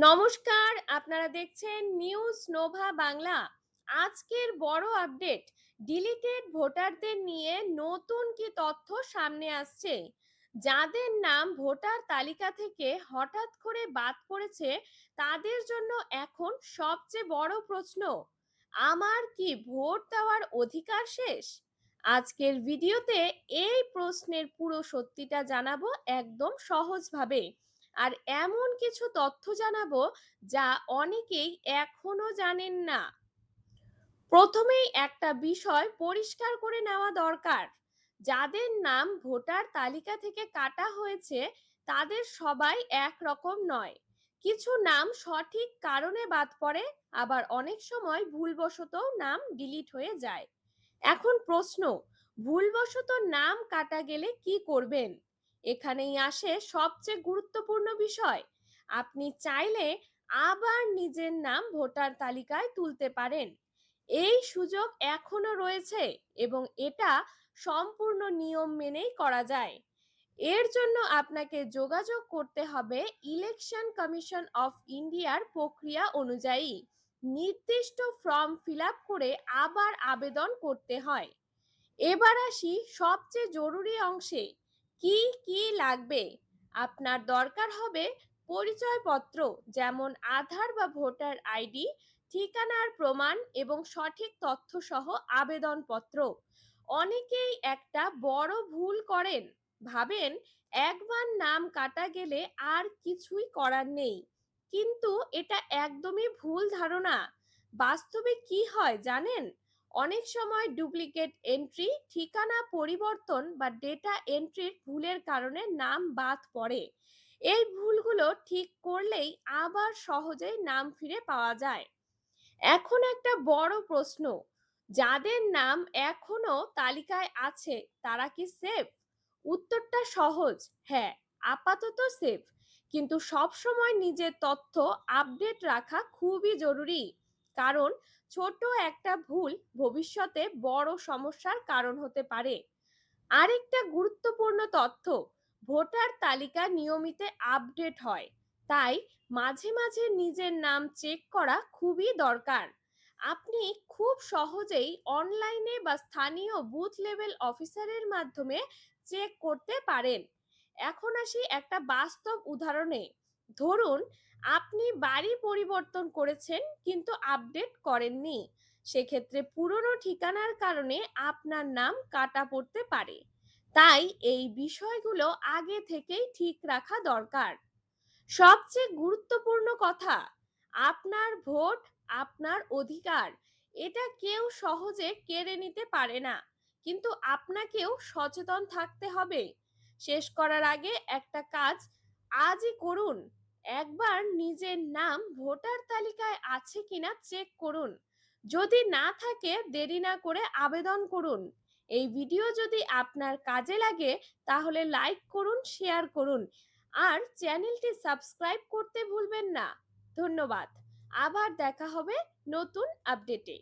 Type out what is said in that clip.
নমস্কার, আপনারা দেখছেন নিউজ নোভা বাংলা। আজকের বড় আপডেট, ডিলিটেড ভোটারদের নিয়ে নতুন কি তথ্য সামনে আসছে। যাদের নাম ভোটার তালিকা থেকে হঠাৎ করে বাদ পড়েছে, তাদের জন্য এখন সবচেয়ে বড় প্রশ্ন, আমার কি ভোট দেওয়ার অধিকার শেষ? আজকের ভিডিওতে এই প্রশ্নের পুরো সত্যিটা জানাবো একদম সহজভাবে। আর এমন কিছু তথ্য জানাবো যা অনেকেই এখনো জানেন না। প্রথমেই একটা বিষয় পরিষ্কার করে নেওয়া দরকার, যাদের নাম ভোটার তালিকা থেকে কাটা হয়েছে তাদের সবাই একরকম নয়। কিছু নাম সঠিক কারণে বাদ পড়ে, আবার অনেক সময় ভুলবশত নাম ডিলিট হয়ে যায়। এখন প্রশ্ন, ভুলবশত নাম কাটা গেলে কি করবেন? এখানেই আসে সবচেয়ে গুরুত্বপূর্ণ বিষয়। আপনি চাইলে আবার নিজের নাম ভোটার তালিকায় তুলতে পারেন। এই সুযোগ এখনো রয়েছে এবং এটা সম্পূর্ণ নিয়ম মেনেই করা যায়। এর জন্য আপনাকে যোগাযোগ করতে হবে ইলেকশন কমিশন অফ ইন্ডিয়ার প্রক্রিয়া অনুযায়ী। নির্দিষ্ট ফর্ম ফিল আপ করে আবার আবেদন করতে হয়। এবার আসি সবচেয়ে জরুরি অংশে, কি কি লাগবে। আপনার দরকার হবে পরিচয়পত্র, যেমন আধার বা ভোটার আইডি, ঠিকানার প্রমাণ এবং সঠিক তথ্য সহ আবেদনপত্র। অনেকেই একটা বড় ভুল করেন, ভাবেন একবার নাম কাটা গেলে আর কিছুই করার নেই। কিন্তু এটা একদমই ভুল ধারণা। বাস্তবে কি হয় জানেন? অনেক সময় ডুপ্লিকেট এন্ট্রি, ঠিকানা পরিবর্তন বা ডেটা এন্ট্রির ভুলের কারণে নাম বাদ পড়ে। এই ভুলগুলো ঠিক করলেই আবার সহজেই নাম ফিরে পাওয়া যায়। এখন একটা বড় প্রশ্ন, যাদের নাম এখনো তালিকায় আছে তারা কি সেফ? উত্তরটা সহজ, হ্যাঁ, আপাতত সেফ। কিন্তু সব সময় নিজের তথ্য আপডেট রাখা খুবই জরুরি, কারণ ছোট একটা ভুল ভবিষ্যতে বড় সমস্যার কারণ হতে পারে। আরেকটা গুরুত্বপূর্ণ তথ্য, ভোটার তালিকা নিয়মিত আপডেট হয়, তাই মাঝে মাঝে নিজের নাম চেক করা খুবই দরকার। আপনি খুব সহজেই অনলাইনে বা স্থানীয় বুথ লেভেল অফিসারের মাধ্যমে চেক করতে পারেন। এখন আসি একটা বাস্তব উদাহরণে। ধরুন আপনি বাড়ি পরিবর্তন করেছেন কিন্তু আপডেট করেননি। সেক্ষেত্রে পুরনো ঠিকানার কারণে আপনার নাম কাটা পড়তে পারে। তাই এই বিষয়গুলো আগে থেকেই ঠিক রাখা দরকার। সবচেয়ে গুরুত্বপূর্ণ কথা, আপনার ভোট আপনার অধিকার। এটা কেউ সহজে কেড়ে নিতে পারে না, কিন্তু আপনাকেও সচেতন থাকতে হবে। শেষ করার আগে একটা কাজ আজই করুন, একবার নিজের নাম ভোটার তালিকায় আছে কিনা চেক করুন। যদি না থাকে দেরি না করে আবেদন করুন। এই ভিডিও যদি আপনার কাজে লাগে তাহলে লাইক করুন, শেয়ার করুন আর চ্যানেলটি সাবস্ক্রাইব করতে ভুলবেন না। ধন্যবাদ। আবার দেখা হবে নতুন আপডেটে।